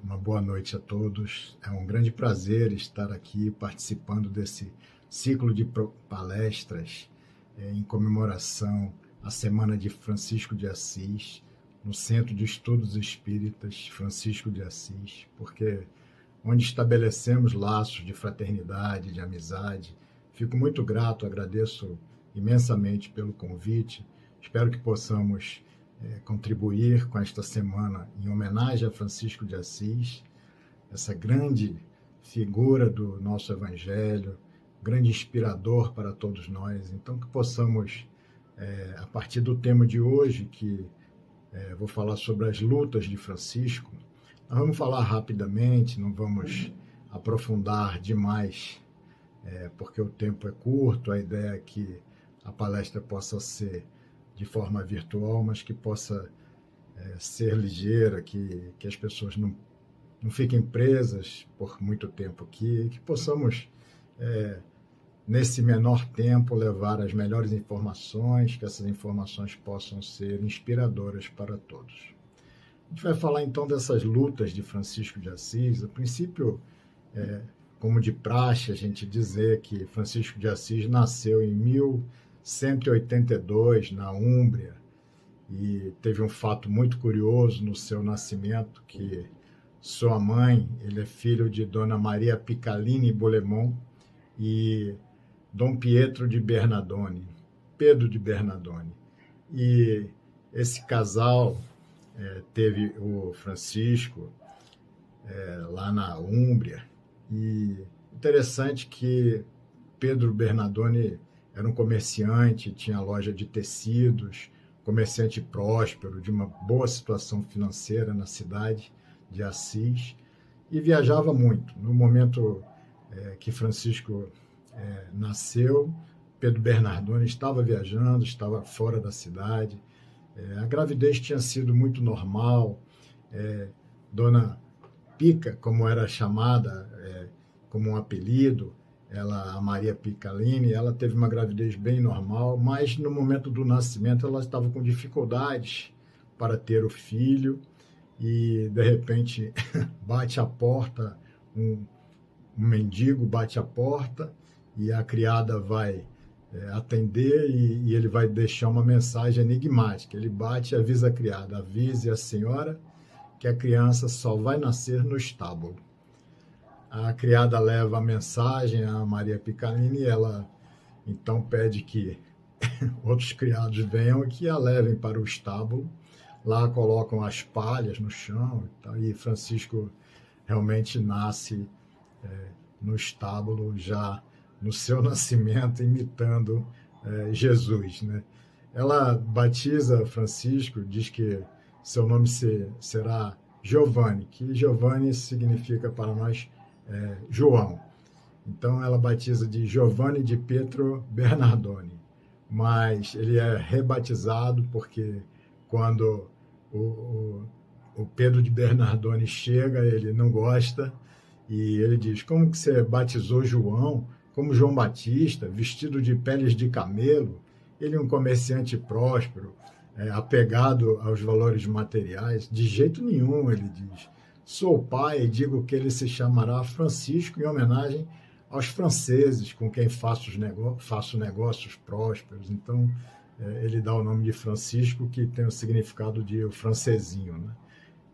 Uma boa noite a todos. É um grande prazer estar aqui participando desse ciclo de palestras em comemoração à Semana de Francisco de Assis, no Centro de Estudos Espíritas Francisco de Assis, porque onde estabelecemos laços de fraternidade, de amizade. Fico muito grato, agradeço imensamente pelo convite. Espero que possamos contribuir com esta semana em homenagem a Francisco de Assis, essa grande figura do nosso Evangelho, grande inspirador para todos nós. Então, que possamos, a partir do tema de hoje, que vou falar sobre as lutas de Francisco, nós vamos falar rapidamente, não vamos aprofundar demais, porque o tempo é curto, a ideia é que a palestra possa ser de forma virtual, mas que possa ser ligeira, que as pessoas não fiquem presas por muito tempo aqui, que possamos, nesse menor tempo, levar as melhores informações, que essas informações possam ser inspiradoras para todos. A gente vai falar, então, dessas lutas de Francisco de Assis. A princípio, como de praxe, a gente dizer que Francisco de Assis nasceu em 1182, na Úmbria, e teve um fato muito curioso no seu nascimento, que sua mãe, ele é filho de Dona Maria Picalini Bolemon e Dom Pietro de Bernardone, Pedro de Bernardone. E esse casal teve o Francisco lá na Úmbria, e interessante que Pedro Bernardone era um comerciante, tinha loja de tecidos, comerciante próspero, de uma boa situação financeira na cidade de Assis, e viajava muito. No momento que Francisco nasceu, Pedro Bernardone estava viajando, estava fora da cidade. A gravidez tinha sido muito normal. Dona Pica, como era chamada, como um apelido, a Maria Picalini, ela teve uma gravidez bem normal, mas no momento do nascimento ela estava com dificuldades para ter o filho, e de repente bate a porta, um mendigo bate a porta, e a criada vai atender, e ele vai deixar uma mensagem enigmática. Ele bate e avisa a criada: avise a senhora que a criança só vai nascer no estábulo. A criada leva a mensagem a Maria Picalini, e ela então pede que outros criados venham e que a levem para o estábulo. Lá colocam as palhas no chão, e Francisco realmente nasce no estábulo, já no seu nascimento, imitando Jesus, né? Ela batiza Francisco, diz que seu nome será Giovanni, que Giovanni significa para nós João. Então ela batiza de Giovanni de Pietro Bernardone, mas ele é rebatizado porque quando o Pedro de Bernardone chega, ele não gosta, e ele diz: como que você batizou João como João Batista, vestido de peles de camelo? Ele é um comerciante próspero, apegado aos valores materiais. De jeito nenhum, ele diz. Sou pai e digo que ele se chamará Francisco, em homenagem aos franceses com quem faço negócios prósperos. Então, ele dá o nome de Francisco, que tem o significado de o francesinho, né?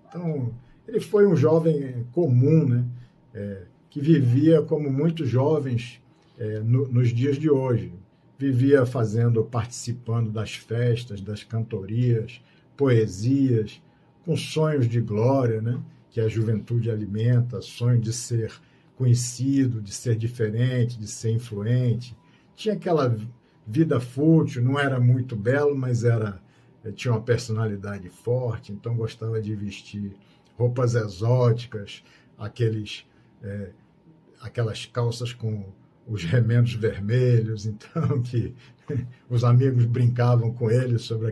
Então, ele foi um jovem comum, né? Que vivia como muitos jovens nos dias de hoje. Vivia participando das festas, das cantorias, poesias, com sonhos de glória, né? Que a juventude alimenta, sonho de ser conhecido, de ser diferente, de ser influente. Tinha aquela vida fútil, não era muito belo, mas tinha uma personalidade forte, então gostava de vestir roupas exóticas, aquelas calças com os remendos vermelhos, então que os amigos brincavam com ele sobre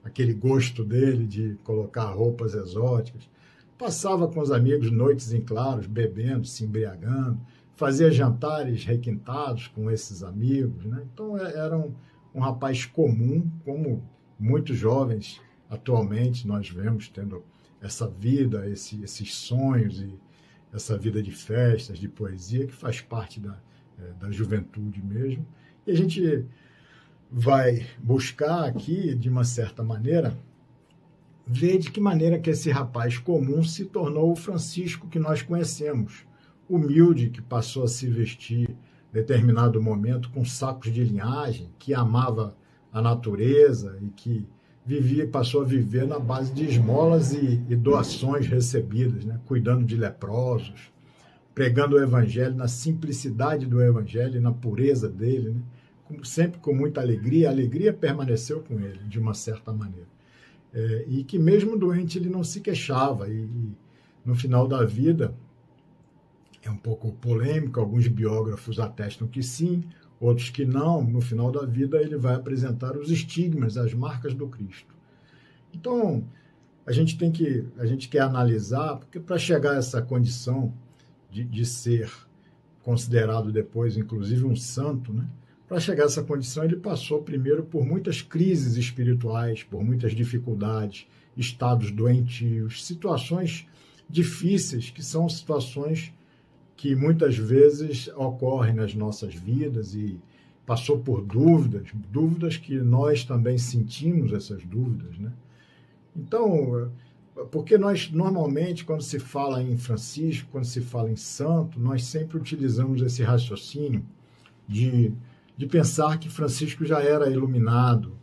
aquele gosto dele de colocar roupas exóticas. Passava com os amigos noites em claros, bebendo, se embriagando, fazia jantares requintados com esses amigos, né? Então era um rapaz comum, como muitos jovens atualmente nós vemos tendo essa vida, esses sonhos e essa vida de festas, de poesia, que faz parte da juventude mesmo. E a gente vai buscar aqui, de uma certa maneira, ver de que maneira que esse rapaz comum se tornou o Francisco que nós conhecemos, humilde, que passou a se vestir em determinado momento com sacos de linhagem, que amava a natureza e que passou a viver na base de esmolas e doações recebidas, né? Cuidando de leprosos, pregando o evangelho na simplicidade do evangelho e na pureza dele, né? Sempre com muita alegria. A alegria permaneceu com ele, de uma certa maneira. E que mesmo doente ele não se queixava, e no final da vida, é um pouco polêmico, alguns biógrafos atestam que sim, outros que não. No final da vida ele vai apresentar os estigmas, as marcas do Cristo. Então, a gente quer analisar, porque para chegar a essa condição de ser considerado depois, inclusive, um santo, né? Para chegar a essa condição, ele passou primeiro por muitas crises espirituais, por muitas dificuldades, estados doentios, situações difíceis, que são situações que muitas vezes ocorrem nas nossas vidas, e passou por dúvidas que nós também sentimos essas dúvidas, né? Então, porque nós normalmente, quando se fala em Francisco, quando se fala em santo, nós sempre utilizamos esse raciocínio de pensar que Francisco já era iluminado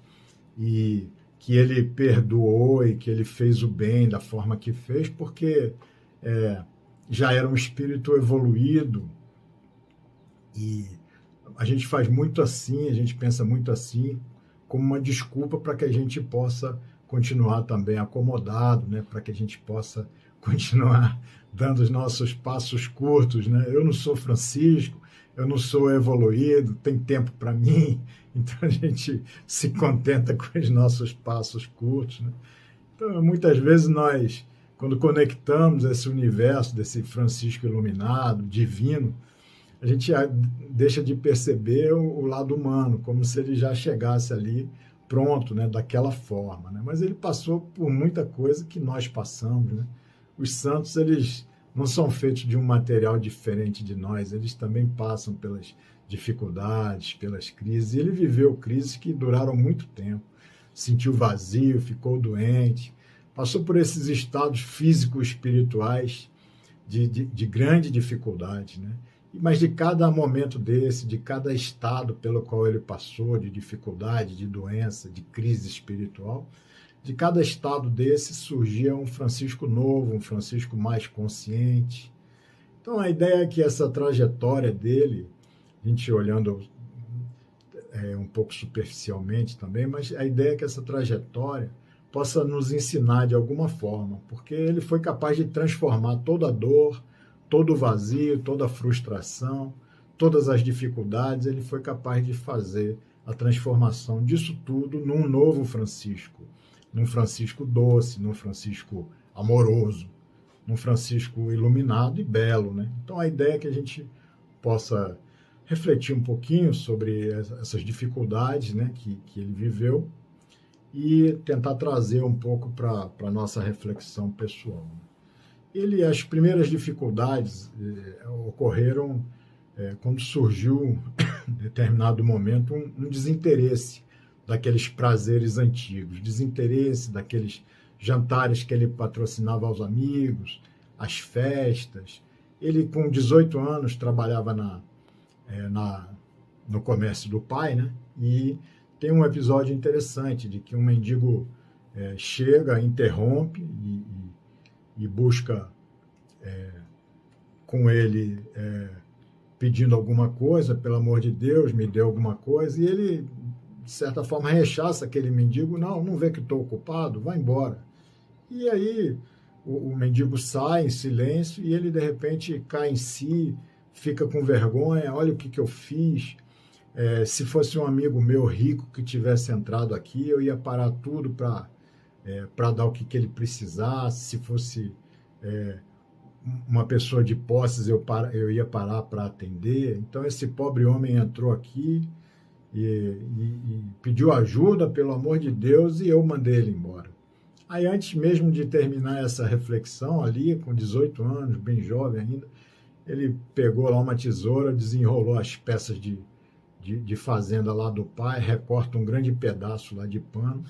e que ele perdoou e que ele fez o bem da forma que fez, porque já era um espírito evoluído. E a gente faz muito assim, a gente pensa muito assim, como uma desculpa para que a gente possa continuar também acomodado, né? Para que a gente possa continuar dando os nossos passos curtos, né? Eu não sou Francisco, eu não sou evoluído, tem tempo para mim, então a gente se contenta com os nossos passos curtos, né? Então, muitas vezes nós, quando conectamos esse universo desse Francisco iluminado, divino, a gente deixa de perceber o lado humano, como se ele já chegasse ali pronto, né, daquela forma, né? Mas ele passou por muita coisa que nós passamos, né? Os santos, eles não são feitos de um material diferente de nós, eles também passam pelas dificuldades, pelas crises. E ele viveu crises que duraram muito tempo, sentiu vazio, ficou doente, passou por esses estados físico-espirituais de grande dificuldade, né? Mas de cada momento desse, de cada estado pelo qual ele passou, de dificuldade, de doença, de crise espiritual, de cada estado desse surgia um Francisco novo, um Francisco mais consciente. Então, a ideia é que essa trajetória dele, a gente olhando um pouco superficialmente também, mas a ideia é que essa trajetória possa nos ensinar de alguma forma, porque ele foi capaz de transformar toda a dor, todo o vazio, toda a frustração, todas as dificuldades, ele foi capaz de fazer a transformação disso tudo num novo Francisco, num Francisco doce, num Francisco amoroso, num Francisco iluminado e belo, né? Então, a ideia é que a gente possa refletir um pouquinho sobre essas dificuldades, né, que ele viveu, e tentar trazer um pouco para a nossa reflexão pessoal. As primeiras dificuldades ocorreram quando surgiu, em determinado momento, um desinteresse daqueles prazeres antigos, desinteresse daqueles jantares que ele patrocinava aos amigos, as festas. Ele, com 18 anos, trabalhava no comércio do pai, né? E tem um episódio interessante de que um mendigo chega, interrompe e busca com ele pedindo alguma coisa, pelo amor de Deus, me dê alguma coisa, e ele, de certa forma, rechaça aquele mendigo. Não vê que estou ocupado, vai embora. E aí o mendigo sai em silêncio e ele, de repente, cai em si, fica com vergonha. Olha o que eu fiz. Se fosse um amigo meu rico que tivesse entrado aqui, eu ia parar tudo para dar o que ele precisasse. Se fosse uma pessoa de posses, eu ia parar para atender. Então, esse pobre homem entrou aqui e pediu ajuda, pelo amor de Deus, e eu mandei ele embora. Aí, antes mesmo de terminar essa reflexão ali, com 18 anos, bem jovem ainda, ele pegou lá uma tesoura, desenrolou as peças de fazenda lá do pai, recorta um grande pedaço lá de pano,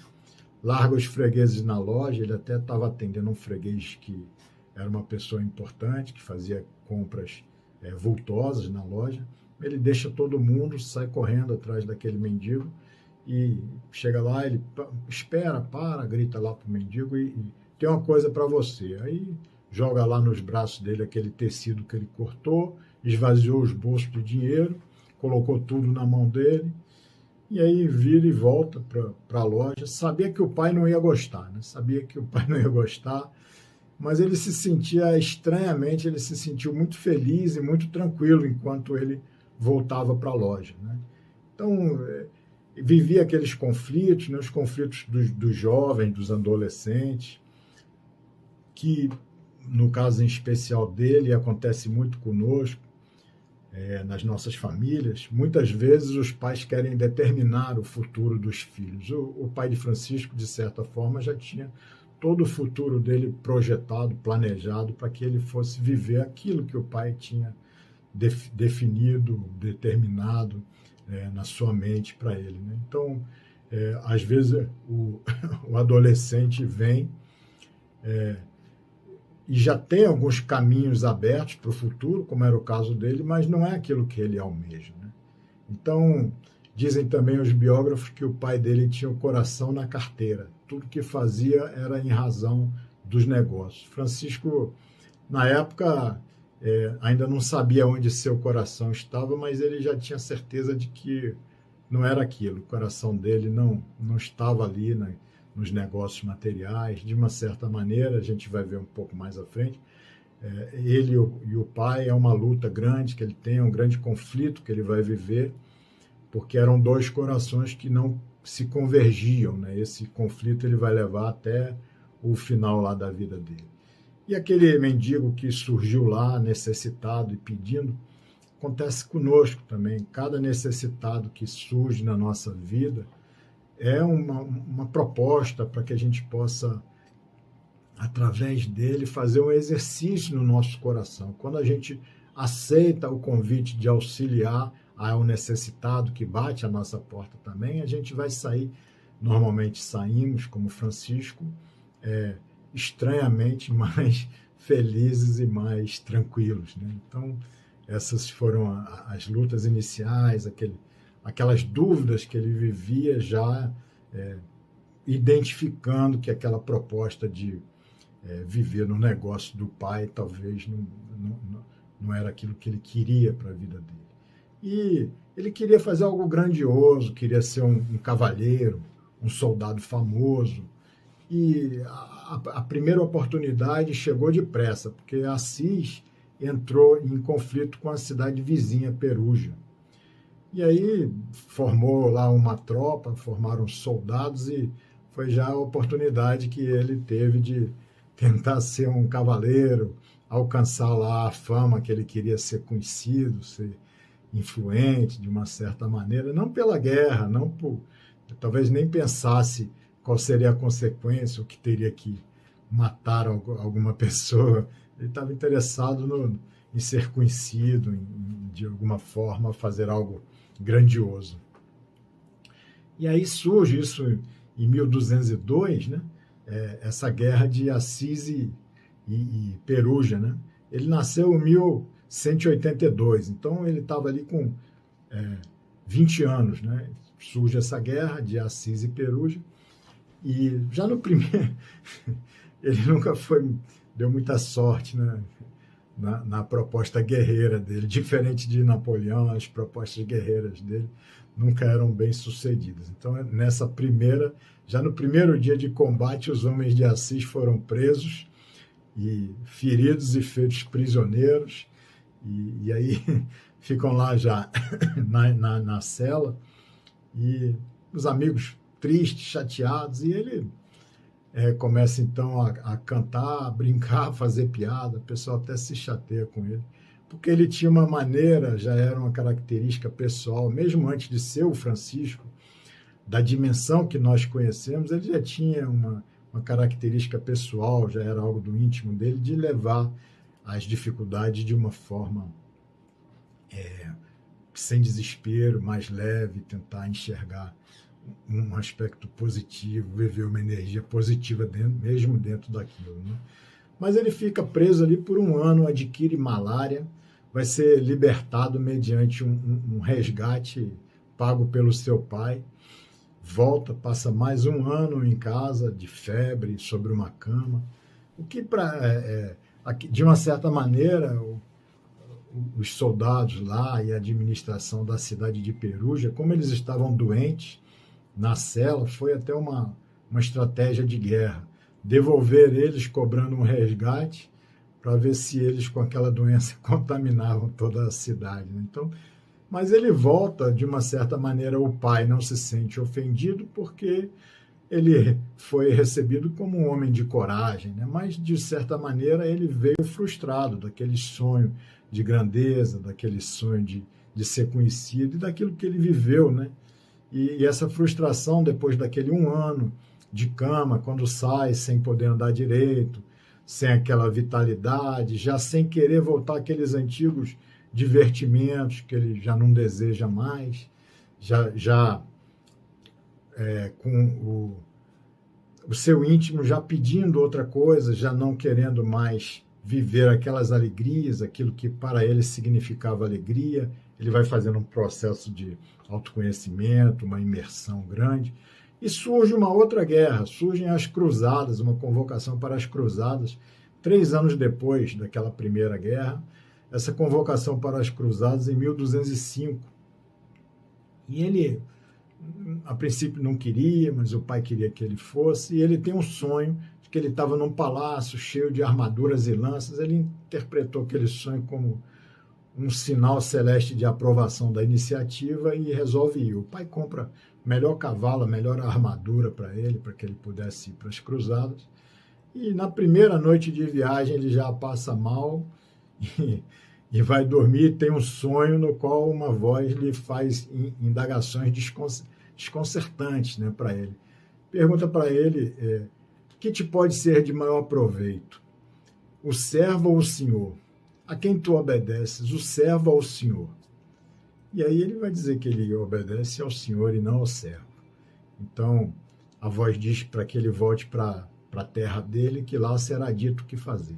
larga os fregueses na loja. Ele até estava atendendo um freguês que era uma pessoa importante, que fazia compras vultosas na loja. Ele deixa todo mundo, sai correndo atrás daquele mendigo e chega lá, ele espera, grita lá pro mendigo e tem uma coisa para você. Aí joga lá nos braços dele aquele tecido que ele cortou, esvaziou os bolsos de dinheiro, colocou tudo na mão dele, e aí vira e volta para a loja. Sabia que o pai não ia gostar, né? Sabia que o pai não ia gostar, mas ele se sentia estranhamente, ele se sentiu muito feliz e muito tranquilo enquanto ele voltava para a loja, né? Então, vivia aqueles conflitos, né? Os conflitos dos jovens, dos adolescentes, que, no caso em especial dele, acontece muito conosco, nas nossas famílias. Muitas vezes os pais querem determinar o futuro dos filhos. O pai de Francisco, de certa forma, já tinha todo o futuro dele projetado, planejado, para que ele fosse viver aquilo que o pai tinha definido, determinado na sua mente para ele, né? Então, às vezes, o adolescente vem e já tem alguns caminhos abertos para o futuro, como era o caso dele, mas não é aquilo que ele almeja, né? Então, dizem também os biógrafos que o pai dele tinha o coração na carteira. Tudo que fazia era em razão dos negócios. Francisco, na época, ainda não sabia onde seu coração estava, mas ele já tinha certeza de que não era aquilo. O coração dele não estava ali, né, nos negócios materiais. De uma certa maneira, a gente vai ver um pouco mais à frente, ele e o pai é uma luta grande que ele tem, um grande conflito que ele vai viver, porque eram dois corações que não se convergiam, né? Esse conflito ele vai levar até o final lá da vida dele. E aquele mendigo que surgiu lá, necessitado e pedindo, acontece conosco também. Cada necessitado que surge na nossa vida é uma proposta para que a gente possa, através dele, fazer um exercício no nosso coração. Quando a gente aceita o convite de auxiliar ao necessitado que bate a nossa porta também, a gente vai sair, normalmente saímos, como Francisco, estranhamente mais felizes e mais tranquilos, né? Então, essas foram as lutas iniciais, aquelas dúvidas que ele vivia já identificando que aquela proposta de viver no negócio do pai talvez não era aquilo que ele queria para a vida dele. E ele queria fazer algo grandioso, queria ser um cavalheiro, um soldado famoso. E a primeira oportunidade chegou depressa, porque Assis entrou em conflito com a cidade vizinha, Perugia. E aí formou lá uma tropa, formaram soldados e foi já a oportunidade que ele teve de tentar ser um cavaleiro, alcançar lá a fama que ele queria, ser conhecido, ser influente de uma certa maneira, não pela guerra, talvez nem pensasse qual seria a consequência, o que teria que matar alguma pessoa. Ele estava interessado em ser conhecido, de alguma forma fazer algo grandioso. E aí surge isso em 1202, né? Essa guerra de Assis e Perugia, né? Ele nasceu em 1182, então ele estava ali com 20 anos, né? Surge essa guerra de Assis e Perugia, e já no primeiro ele nunca deu muita sorte, né? Na proposta guerreira dele, diferente de Napoleão, as propostas guerreiras dele nunca eram bem sucedidas. Então, já no primeiro dia de combate, os homens de Assis foram presos e feridos e feitos prisioneiros, e aí ficam lá já na cela, e os amigos tristes, chateados, e ele começa então a cantar, a brincar, a fazer piada. O pessoal até se chateia com ele, porque ele tinha uma maneira, já era uma característica pessoal, mesmo antes de ser o Francisco, da dimensão que nós conhecemos, ele já tinha uma característica pessoal, já era algo do íntimo dele, de levar as dificuldades de uma forma sem desespero, mais leve, tentar enxergar um aspecto positivo, viver uma energia positiva mesmo dentro daquilo, né? Mas ele fica preso ali por um ano, adquire malária, vai ser libertado mediante um resgate pago pelo seu pai, volta, passa mais um ano em casa, de febre, sobre uma cama, o que, de uma certa maneira, os soldados lá e a administração da cidade de Perugia, como eles estavam doentes na cela, foi até uma estratégia de guerra, devolver eles cobrando um resgate para ver se eles com aquela doença contaminavam toda a cidade, né? Então, mas ele volta, de uma certa maneira, o pai não se sente ofendido porque ele foi recebido como um homem de coragem, né? Mas, de certa maneira, ele veio frustrado daquele sonho de grandeza, daquele sonho de ser conhecido e daquilo que ele viveu, né? E essa frustração, depois daquele um ano de cama, quando sai sem poder andar direito, sem aquela vitalidade, já sem querer voltar àqueles antigos divertimentos que ele já não deseja mais, com o seu íntimo já pedindo outra coisa, já não querendo mais viver aquelas alegrias, aquilo que para ele significava alegria. Ele vai fazendo um processo de autoconhecimento, uma imersão grande, e surge uma outra guerra, surgem as cruzadas, uma convocação para as cruzadas, 3 anos depois daquela primeira guerra, essa convocação para as cruzadas em 1205. E ele, a princípio, não queria, mas o pai queria que ele fosse, e ele tem um sonho de que ele estava num palácio cheio de armaduras e lanças. Ele interpretou aquele sonho como um sinal celeste de aprovação da iniciativa e resolve ir. O pai compra o melhor cavalo, a melhor armadura para ele, para que ele pudesse ir para as cruzadas. E na primeira noite de viagem ele já passa mal e vai dormir. Tem um sonho no qual uma voz lhe faz indagações desconcertantes, né, para ele. Pergunta para ele, que te pode ser de maior proveito? O servo ou o senhor? A quem tu obedeces, o servo ou o senhor? E aí ele vai dizer que ele obedece ao senhor e não ao servo. Então, a voz diz para que ele volte para a terra dele, que lá será dito o que fazer.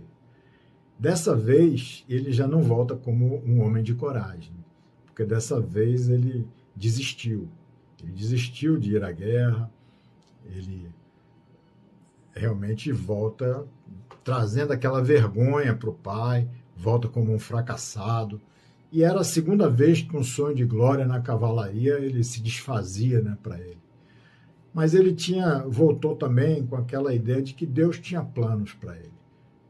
Dessa vez, ele já não volta como um homem de coragem, porque dessa vez ele desistiu. Ele desistiu de ir à guerra, ele realmente volta trazendo aquela vergonha para o pai, volta como um fracassado. E era a segunda vez que um sonho de glória na cavalaria ele se desfazia, né, para ele. Mas ele voltou também com aquela ideia de que Deus tinha planos para ele.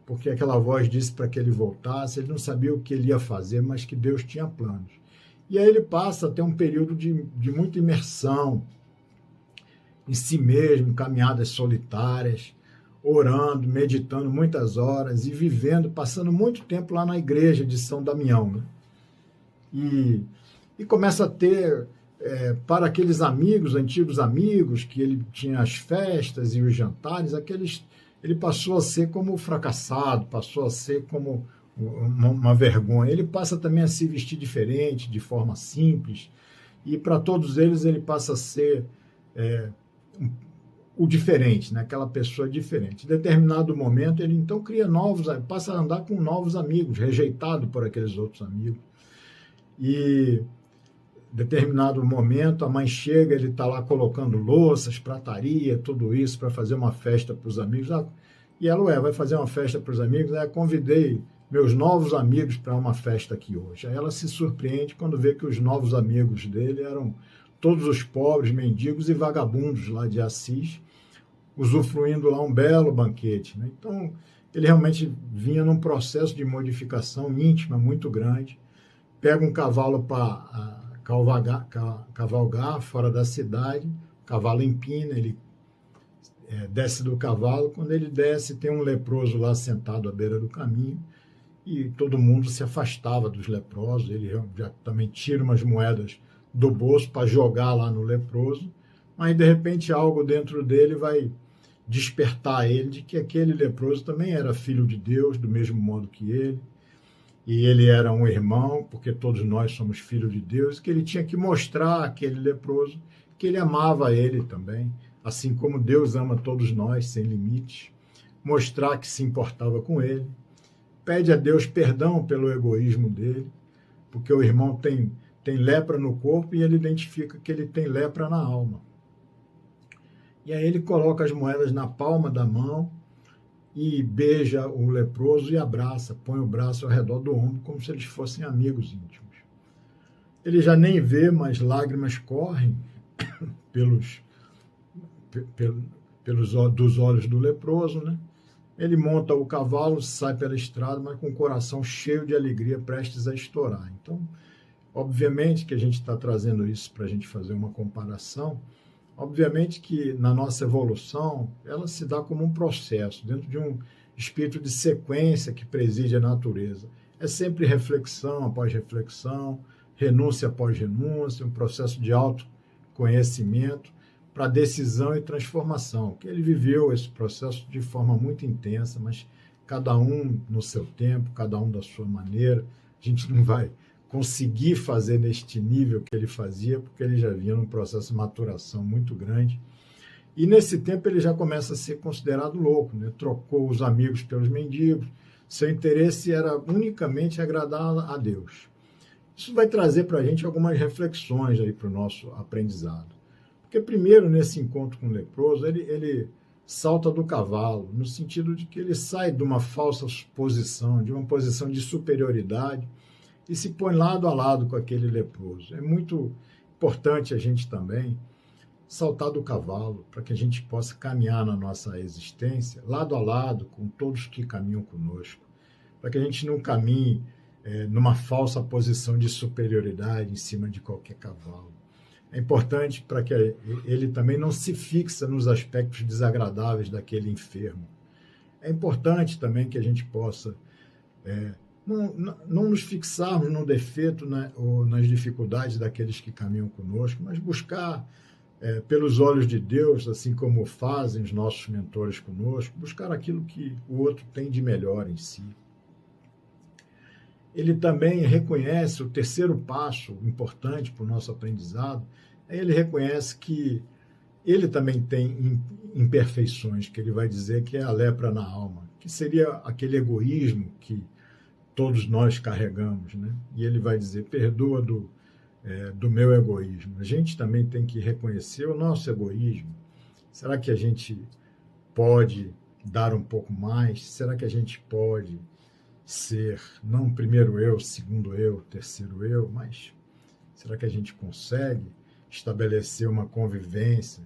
Porque aquela voz disse para que ele voltasse, ele não sabia o que ele ia fazer, mas que Deus tinha planos. E aí ele passa a ter um período de muita imersão em si mesmo, caminhadas solitárias, orando, meditando muitas horas e vivendo, passando muito tempo lá na igreja de São Damião, né? E começa a ter, para aqueles amigos, antigos amigos, que ele tinha as festas e os jantares, ele passou a ser como fracassado, passou a ser como uma vergonha. Ele passa também a se vestir diferente, de forma simples, e para todos eles ele passa a ser o diferente, né? Aquela pessoa diferente. Em determinado momento ele então passa a andar com novos amigos, rejeitado por aqueles outros amigos. E em determinado momento a mãe chega, ele está lá colocando louças, prataria, tudo isso para fazer uma festa para os amigos. E ela, vai fazer uma festa para os amigos? Convidei meus novos amigos para uma festa aqui hoje. Aí ela se surpreende quando vê que os novos amigos dele eram todos os pobres, mendigos e vagabundos lá de Assis, usufruindo lá um belo banquete, né? Então, ele realmente vinha num processo de modificação íntima muito grande, pega um cavalo para cavalgar fora da cidade, o cavalo empina, ele desce do cavalo. Quando ele desce, tem um leproso lá sentado à beira do caminho, e todo mundo se afastava dos leprosos. Ele já também tira umas moedas do bolso para jogar lá no leproso, mas de repente algo dentro dele vai despertar ele de que aquele leproso também era filho de Deus, do mesmo modo que ele, e ele era um irmão, porque todos nós somos filhos de Deus, que ele tinha que mostrar àquele leproso que ele amava ele também, assim como Deus ama todos nós, sem limites, mostrar que se importava com ele, pede a Deus perdão pelo egoísmo dele, porque o irmão tem lepra no corpo e ele identifica que ele tem lepra na alma. E aí ele coloca as moedas na palma da mão e beija o leproso e abraça, põe o braço ao redor do ombro, como se eles fossem amigos íntimos. Ele já nem vê, mas lágrimas correm dos olhos do leproso, né? Ele monta o cavalo, sai pela estrada, mas com o coração cheio de alegria, prestes a estourar. Então, obviamente que a gente está trazendo isso para a gente fazer uma comparação. Obviamente que na nossa evolução, ela se dá como um processo, dentro de um espírito de sequência que preside a natureza. É sempre reflexão após reflexão, renúncia após renúncia, um processo de autoconhecimento para decisão e transformação. Que ele viveu esse processo de forma muito intensa, mas cada um no seu tempo, cada um da sua maneira. A gente não vai conseguir fazer neste nível que ele fazia, porque ele já vinha num processo de maturação muito grande. E nesse tempo ele já começa a ser considerado louco, né? Trocou os amigos pelos mendigos, seu interesse era unicamente agradar a Deus. Isso vai trazer para a gente algumas reflexões aí para o nosso aprendizado. Porque primeiro, nesse encontro com o leproso, ele salta do cavalo, no sentido de que ele sai de uma falsa posição, de uma posição de superioridade, e se põe lado a lado com aquele leproso. É muito importante a gente também saltar do cavalo, para que a gente possa caminhar na nossa existência, lado a lado com todos que caminham conosco, para que a gente não caminhe numa falsa posição de superioridade em cima de qualquer cavalo. É importante para que ele também não se fixa nos aspectos desagradáveis daquele enfermo. É importante também que a gente possa não nos fixarmos no defeito, né, ou nas dificuldades daqueles que caminham conosco, mas buscar, pelos olhos de Deus, assim como fazem os nossos mentores conosco, buscar aquilo que o outro tem de melhor em si. Ele também reconhece o terceiro passo importante para o nosso aprendizado, ele reconhece que ele também tem imperfeições, que ele vai dizer que é a lepra na alma, que seria aquele egoísmo que todos nós carregamos, né? E ele vai dizer, perdoa do meu egoísmo. A gente também tem que reconhecer o nosso egoísmo. Será que a gente pode dar um pouco mais? Será que a gente pode ser, não primeiro eu, segundo eu, terceiro eu, mas será que a gente consegue estabelecer uma convivência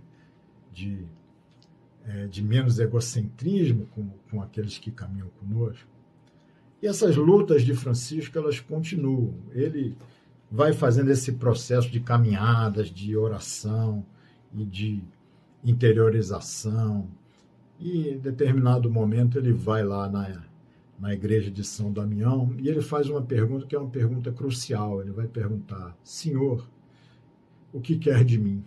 de menos egocentrismo com aqueles que caminham conosco? E essas lutas de Francisco, elas continuam. Ele vai fazendo esse processo de caminhadas, de oração e de interiorização. E em determinado momento ele vai lá na igreja de São Damião e ele faz uma pergunta que é uma pergunta crucial. Ele vai perguntar, Senhor, o que quer de mim?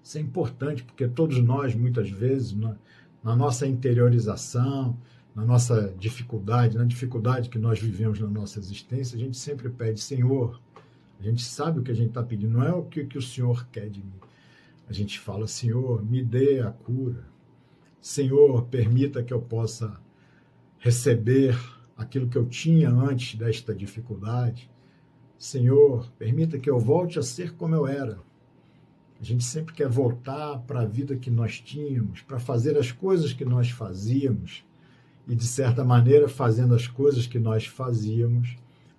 Isso é importante porque todos nós, muitas vezes, na nossa interiorização, na nossa dificuldade, na dificuldade que nós vivemos na nossa existência, a gente sempre pede, Senhor, a gente sabe o que a gente está pedindo, não é o que o Senhor quer de mim. A gente fala, Senhor, me dê a cura. Senhor, permita que eu possa receber aquilo que eu tinha antes desta dificuldade. Senhor, permita que eu volte a ser como eu era. A gente sempre quer voltar para a vida que nós tínhamos, para fazer as coisas que nós fazíamos. E, de certa maneira, fazendo as coisas que nós fazíamos,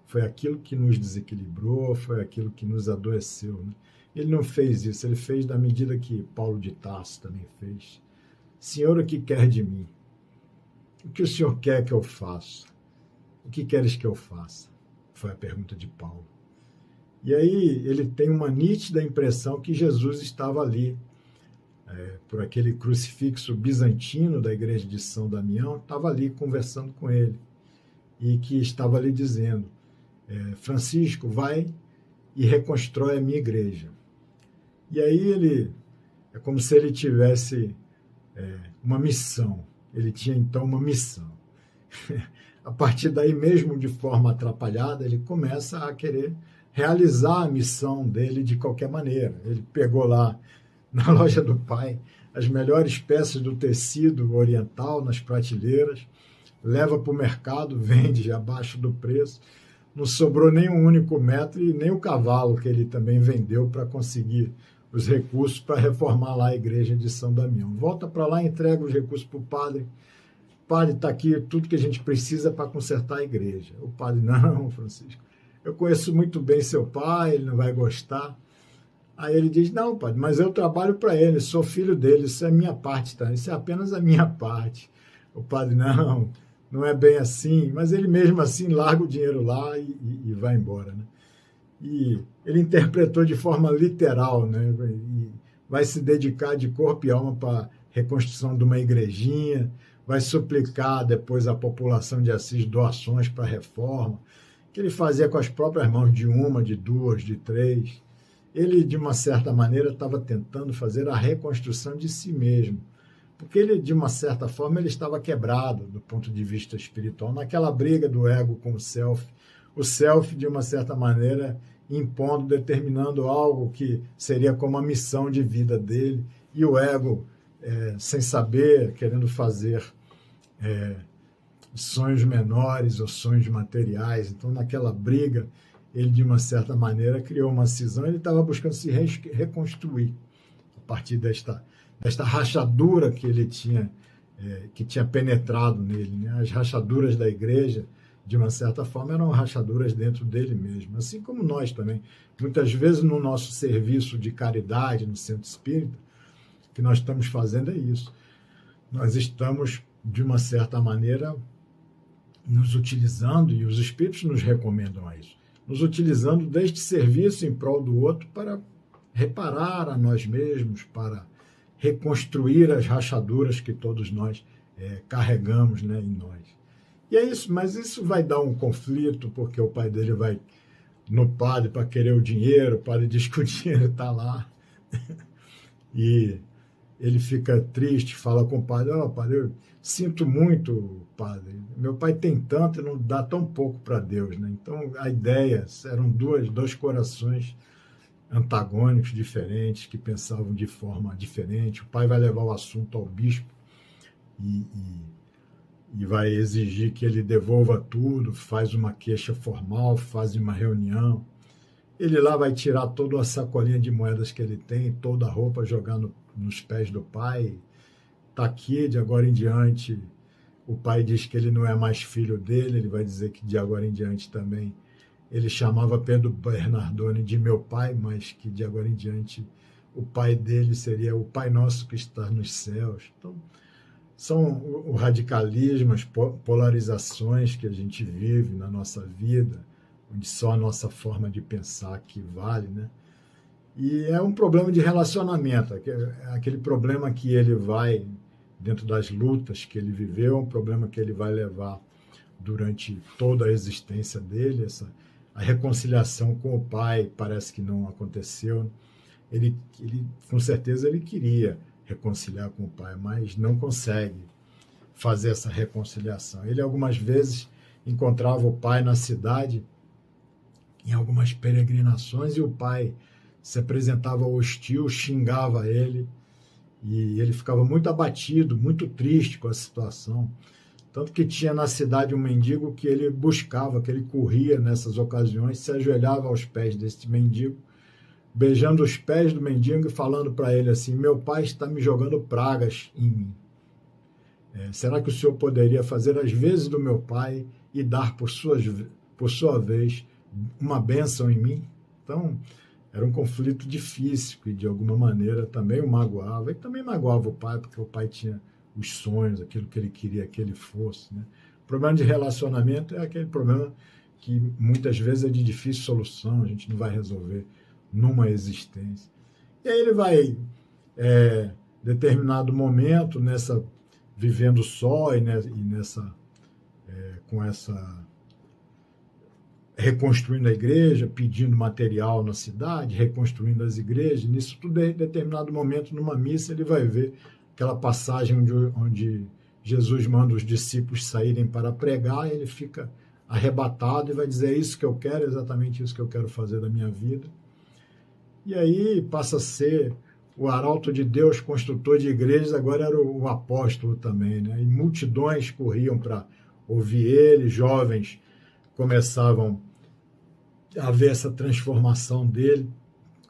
foi aquilo que nos desequilibrou, foi aquilo que nos adoeceu, né? Ele não fez isso, ele fez da medida que Paulo de Tarso também fez. Senhor, o que quer de mim? O que o Senhor quer que eu faça? O que queres que eu faça? Foi a pergunta de Paulo. E aí ele tem uma nítida impressão que Jesus estava ali, por aquele crucifixo bizantino da igreja de São Damião, estava ali conversando com ele, e que estava ali dizendo, Francisco, vai e reconstrói a minha igreja. E aí ele É como se ele tivesse uma missão. Ele tinha, então, uma missão. A partir daí, mesmo de forma atrapalhada, ele começa a querer realizar a missão dele de qualquer maneira. Ele pegou lá na loja do pai as melhores peças do tecido oriental nas prateleiras, leva para o mercado, vende abaixo do preço. Não sobrou nem um único metro e nem o cavalo que ele também vendeu para conseguir os recursos para reformar lá a igreja de São Damião. Volta para lá, entrega os recursos para o padre. Padre, está aqui tudo que a gente precisa para consertar a igreja. O padre, não, Francisco, eu conheço muito bem seu pai, ele não vai gostar. Aí ele diz, não, padre, mas eu trabalho para ele, sou filho dele, isso é minha parte, tá? Isso é apenas a minha parte. O padre, não, não é bem assim, mas ele mesmo assim larga o dinheiro lá e vai embora, né? E ele interpretou de forma literal, né? E vai se dedicar de corpo e alma para a reconstrução de uma igrejinha, vai suplicar depois à população de Assis doações para a reforma, que ele fazia com as próprias mãos, de uma, de duas, de três. Ele, de uma certa maneira, estava tentando fazer a reconstrução de si mesmo, porque ele, de uma certa forma, ele estava quebrado do ponto de vista espiritual, naquela briga do ego com o self, de uma certa maneira, impondo, determinando algo que seria como a missão de vida dele, e o ego, sem saber, querendo fazer sonhos menores ou sonhos materiais. Então, naquela briga, ele, de uma certa maneira, criou uma cisão, ele estava buscando se reconstruir a partir desta rachadura que ele tinha, que tinha penetrado nele, né? As rachaduras da igreja, de uma certa forma, eram rachaduras dentro dele mesmo, assim como nós também. Muitas vezes, no nosso serviço de caridade, no centro espírita, o que nós estamos fazendo é isso. Nós estamos, de uma certa maneira, nos utilizando, e os espíritos nos recomendam a isso, nos utilizando deste serviço em prol do outro para reparar a nós mesmos, para reconstruir as rachaduras que todos nós carregamos, né, em nós. E é isso, mas isso vai dar um conflito, porque o pai dele vai no padre para querer o dinheiro, o padre diz que o dinheiro está lá, e ele fica triste, fala com o padre, padre, eu sinto muito, padre, meu pai tem tanto e não dá tão pouco para Deus, né? Então, a ideia, eram dois corações antagônicos, diferentes, que pensavam de forma diferente. O pai vai levar o assunto ao bispo e vai exigir que ele devolva tudo, faz uma queixa formal, faz uma reunião. Ele lá vai tirar toda a sacolinha de moedas que ele tem, toda a roupa, jogar nos pés do pai. Está aqui, de agora em diante, o pai diz que ele não é mais filho dele, ele vai dizer que de agora em diante também ele chamava Pedro Bernardoni de meu pai, mas que de agora em diante o pai dele seria o Pai Nosso que está nos céus. Então, são o radicalismo, as polarizações que a gente vive na nossa vida, onde só a nossa forma de pensar que vale, né? E é um problema de relacionamento, aquele problema que ele vai, dentro das lutas que ele viveu, um problema que ele vai levar durante toda a existência dele. A reconciliação com o pai parece que não aconteceu. Ele com certeza, ele queria reconciliar com o pai, mas não consegue fazer essa reconciliação. Ele, algumas vezes, encontrava o pai na cidade, em algumas peregrinações, e o pai se apresentava hostil, xingava ele, e ele ficava muito abatido, muito triste com a situação. Tanto que tinha na cidade um mendigo que ele buscava, que ele corria nessas ocasiões, se ajoelhava aos pés desse mendigo, beijando os pés do mendigo e falando para ele assim: meu pai está me jogando pragas em mim. Será que o senhor poderia fazer as vezes do meu pai e dar por sua vez uma bênção em mim? Então, era um conflito difícil, que de alguma maneira também o magoava, e também magoava o pai, porque o pai tinha os sonhos, aquilo que ele queria que ele fosse, né? O problema de relacionamento é aquele problema que muitas vezes é de difícil solução, a gente não vai resolver numa existência. E aí ele vai, determinado momento, vivendo só com essa reconstruindo a igreja, pedindo material na cidade, reconstruindo as igrejas. Nisso tudo, em determinado momento, numa missa, ele vai ver aquela passagem onde Jesus manda os discípulos saírem para pregar, e ele fica arrebatado e vai dizer: é isso que eu quero, é exatamente isso que eu quero fazer da minha vida. E aí passa a ser o arauto de Deus, construtor de igrejas, agora era o apóstolo também, né? E multidões corriam para ouvir ele, jovens começavam a ver essa transformação dele,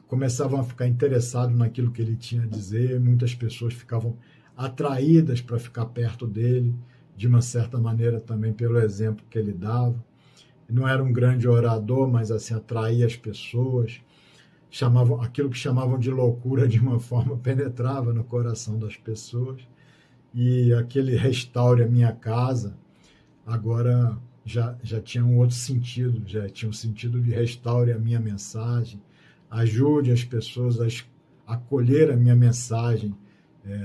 começavam a ficar interessados naquilo que ele tinha a dizer, muitas pessoas ficavam atraídas para ficar perto dele, de uma certa maneira também pelo exemplo que ele dava. Não era um grande orador, mas assim atraía as pessoas, chamavam aquilo que chamavam de loucura, de uma forma penetrava no coração das pessoas. E aquele restaure a minha casa agora já tinha um outro sentido, já tinha um sentido de restaure a minha mensagem, ajude as pessoas a acolher a minha mensagem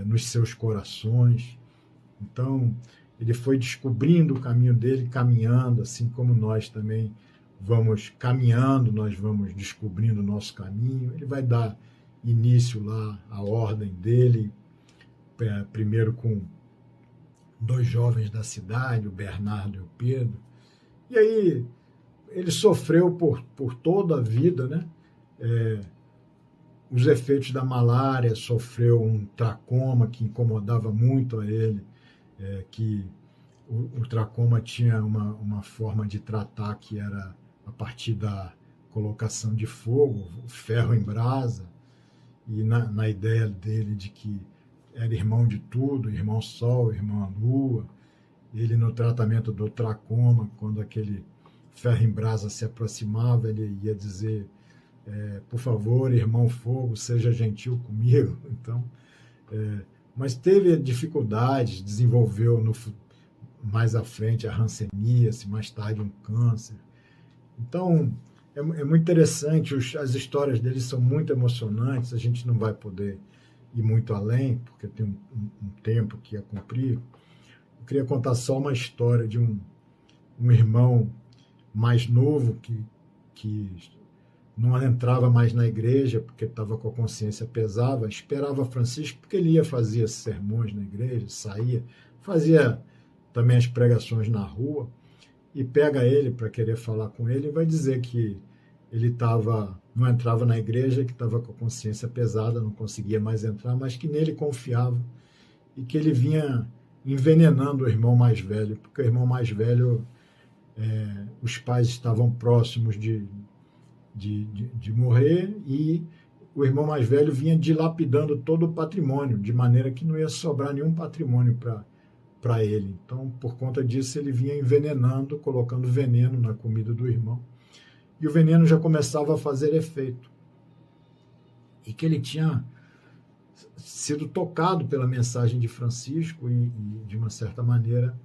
nos seus corações. Então, ele foi descobrindo o caminho dele, caminhando, assim como nós também vamos caminhando, nós vamos descobrindo o nosso caminho. Ele vai dar início lá à ordem dele, primeiro com 2 jovens da cidade, o Bernardo e o Pedro. E aí ele sofreu por toda a vida, né? Os efeitos da malária, sofreu um tracoma que incomodava muito a ele, que o tracoma tinha uma forma de tratar que era a partir da colocação de fogo, ferro em brasa, e na ideia dele de que era irmão de tudo, irmão sol, irmão lua. Ele, no tratamento do tracoma, quando aquele ferro em brasa se aproximava, ele ia dizer: por favor, irmão fogo, seja gentil comigo. Então, mas teve dificuldades, desenvolveu mais à frente a hanseníase, mais tarde um câncer. Então, é muito interessante, as histórias dele são muito emocionantes, a gente não vai poder ir muito além, porque tem um tempo que ia cumprir. Eu queria contar só uma história de um irmão mais novo que não entrava mais na igreja porque estava com a consciência pesada, esperava Francisco porque ele ia fazer sermões na igreja, saía, fazia também as pregações na rua, e pega ele para querer falar com ele e vai dizer que ele não entrava na igreja, que estava com a consciência pesada, não conseguia mais entrar, mas que nele confiava e que ele vinha envenenando o irmão mais velho, porque o irmão mais velho, os pais estavam próximos de morrer, e o irmão mais velho vinha dilapidando todo o patrimônio, de maneira que não ia sobrar nenhum patrimônio para ele. Então, por conta disso, ele vinha envenenando, colocando veneno na comida do irmão, e o veneno já começava a fazer efeito. E que ele tinha sido tocado pela mensagem de Francisco e de uma certa maneira,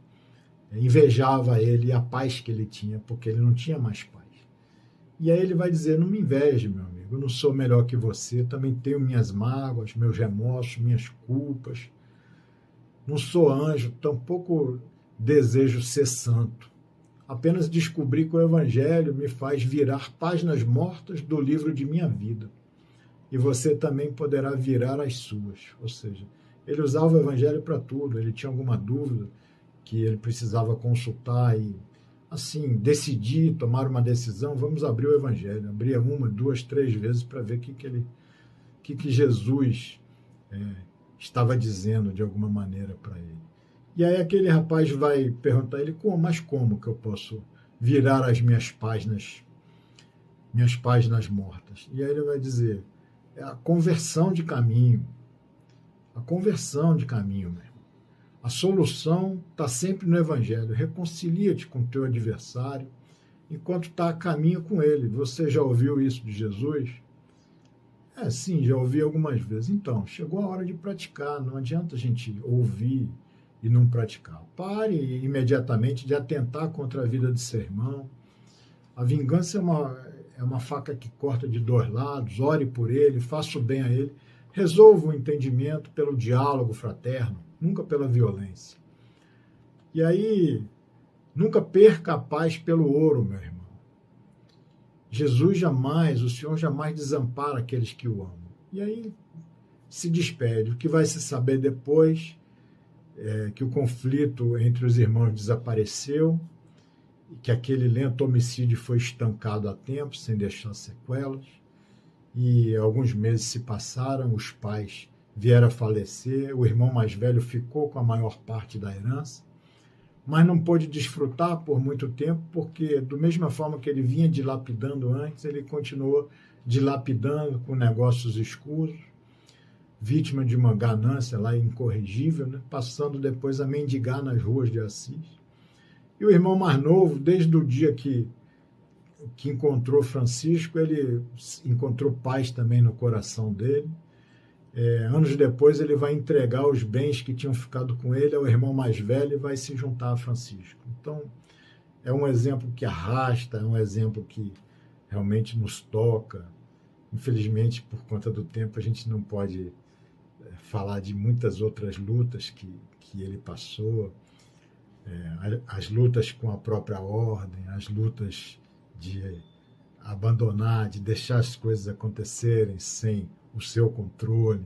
invejava ele a paz que ele tinha, porque ele não tinha mais paz. E aí ele vai dizer: não me inveje, meu amigo, eu não sou melhor que você, também tenho minhas mágoas, meus remorsos, minhas culpas. Não sou anjo, tampouco desejo ser santo. Apenas descobri que o Evangelho me faz virar páginas mortas do livro de minha vida. E você também poderá virar as suas. Ou seja, ele usava o Evangelho para tudo. Ele tinha alguma dúvida que ele precisava consultar e, assim, decidir, tomar uma decisão. Vamos abrir o Evangelho. Abria 1, 2, 3 vezes para ver o que Jesus estava dizendo de alguma maneira para ele. E aí aquele rapaz vai perguntar a ele: mas como que eu posso virar as minhas páginas mortas? E aí ele vai dizer: é a conversão de caminho. A conversão de caminho, meu irmão. A solução está sempre no Evangelho. Reconcilia-te com o teu adversário enquanto está a caminho com ele. Você já ouviu isso de Jesus? Sim, já ouvi algumas vezes. Então, chegou a hora de praticar. Não adianta a gente ouvir e não praticar. Pare imediatamente de atentar contra a vida de seu irmão. A vingança é uma faca que corta de 2 lados. Ore por ele, faça o bem a ele. Resolva o entendimento pelo diálogo fraterno, nunca pela violência. E aí, nunca perca a paz pelo ouro, meu irmão. o Senhor jamais desampara aqueles que o amam. E aí se despede. O que vai se saber depois é que o conflito entre os irmãos desapareceu, e que aquele lento homicídio foi estancado a tempo, sem deixar sequelas, e alguns meses se passaram, os pais vieram a falecer, o irmão mais velho ficou com a maior parte da herança, mas não pôde desfrutar por muito tempo, porque, da mesma forma que ele vinha dilapidando antes, ele continuou dilapidando com negócios escusos, vítima de uma ganância lá incorrigível, né? Passando depois a mendigar nas ruas de Assis. E o irmão mais novo, desde o dia que encontrou Francisco, ele encontrou paz também no coração dele. Anos depois, ele vai entregar os bens que tinham ficado com ele ao irmão mais velho e vai se juntar a Francisco. Então, é um exemplo que arrasta, é um exemplo que realmente nos toca. Infelizmente, por conta do tempo, a gente não pode falar de muitas outras lutas que ele passou, as lutas com a própria ordem, as lutas de abandonar, de deixar as coisas acontecerem sem o seu controle.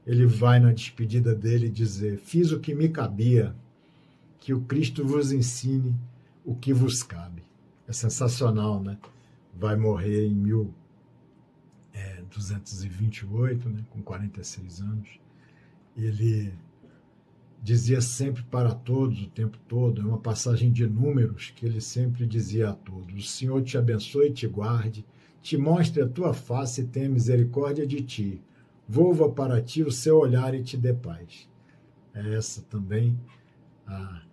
Ele vai na despedida dele dizer: fiz o que me cabia, que o Cristo vos ensine o que vos cabe. É sensacional, né? Vai morrer em 1228, né? Com 46 anos. Ele dizia sempre para todos, o tempo todo, é uma passagem de Números que ele sempre dizia a todos: o Senhor te abençoe e te guarde, te mostre a tua face e tenha misericórdia de ti, volva para ti o seu olhar e te dê paz. É essa também a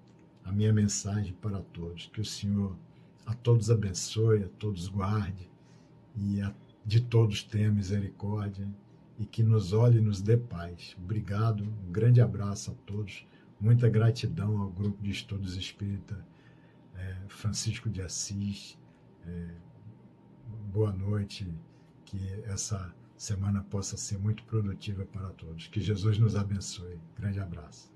minha mensagem para todos, que o Senhor a todos abençoe, a todos guarde, e de todos tenha misericórdia, e que nos olhe e nos dê paz. Obrigado, um grande abraço a todos, muita gratidão ao Grupo de Estudos Espírita Francisco de Assis. Boa noite, que essa semana possa ser muito produtiva para todos. Que Jesus nos abençoe. Grande abraço.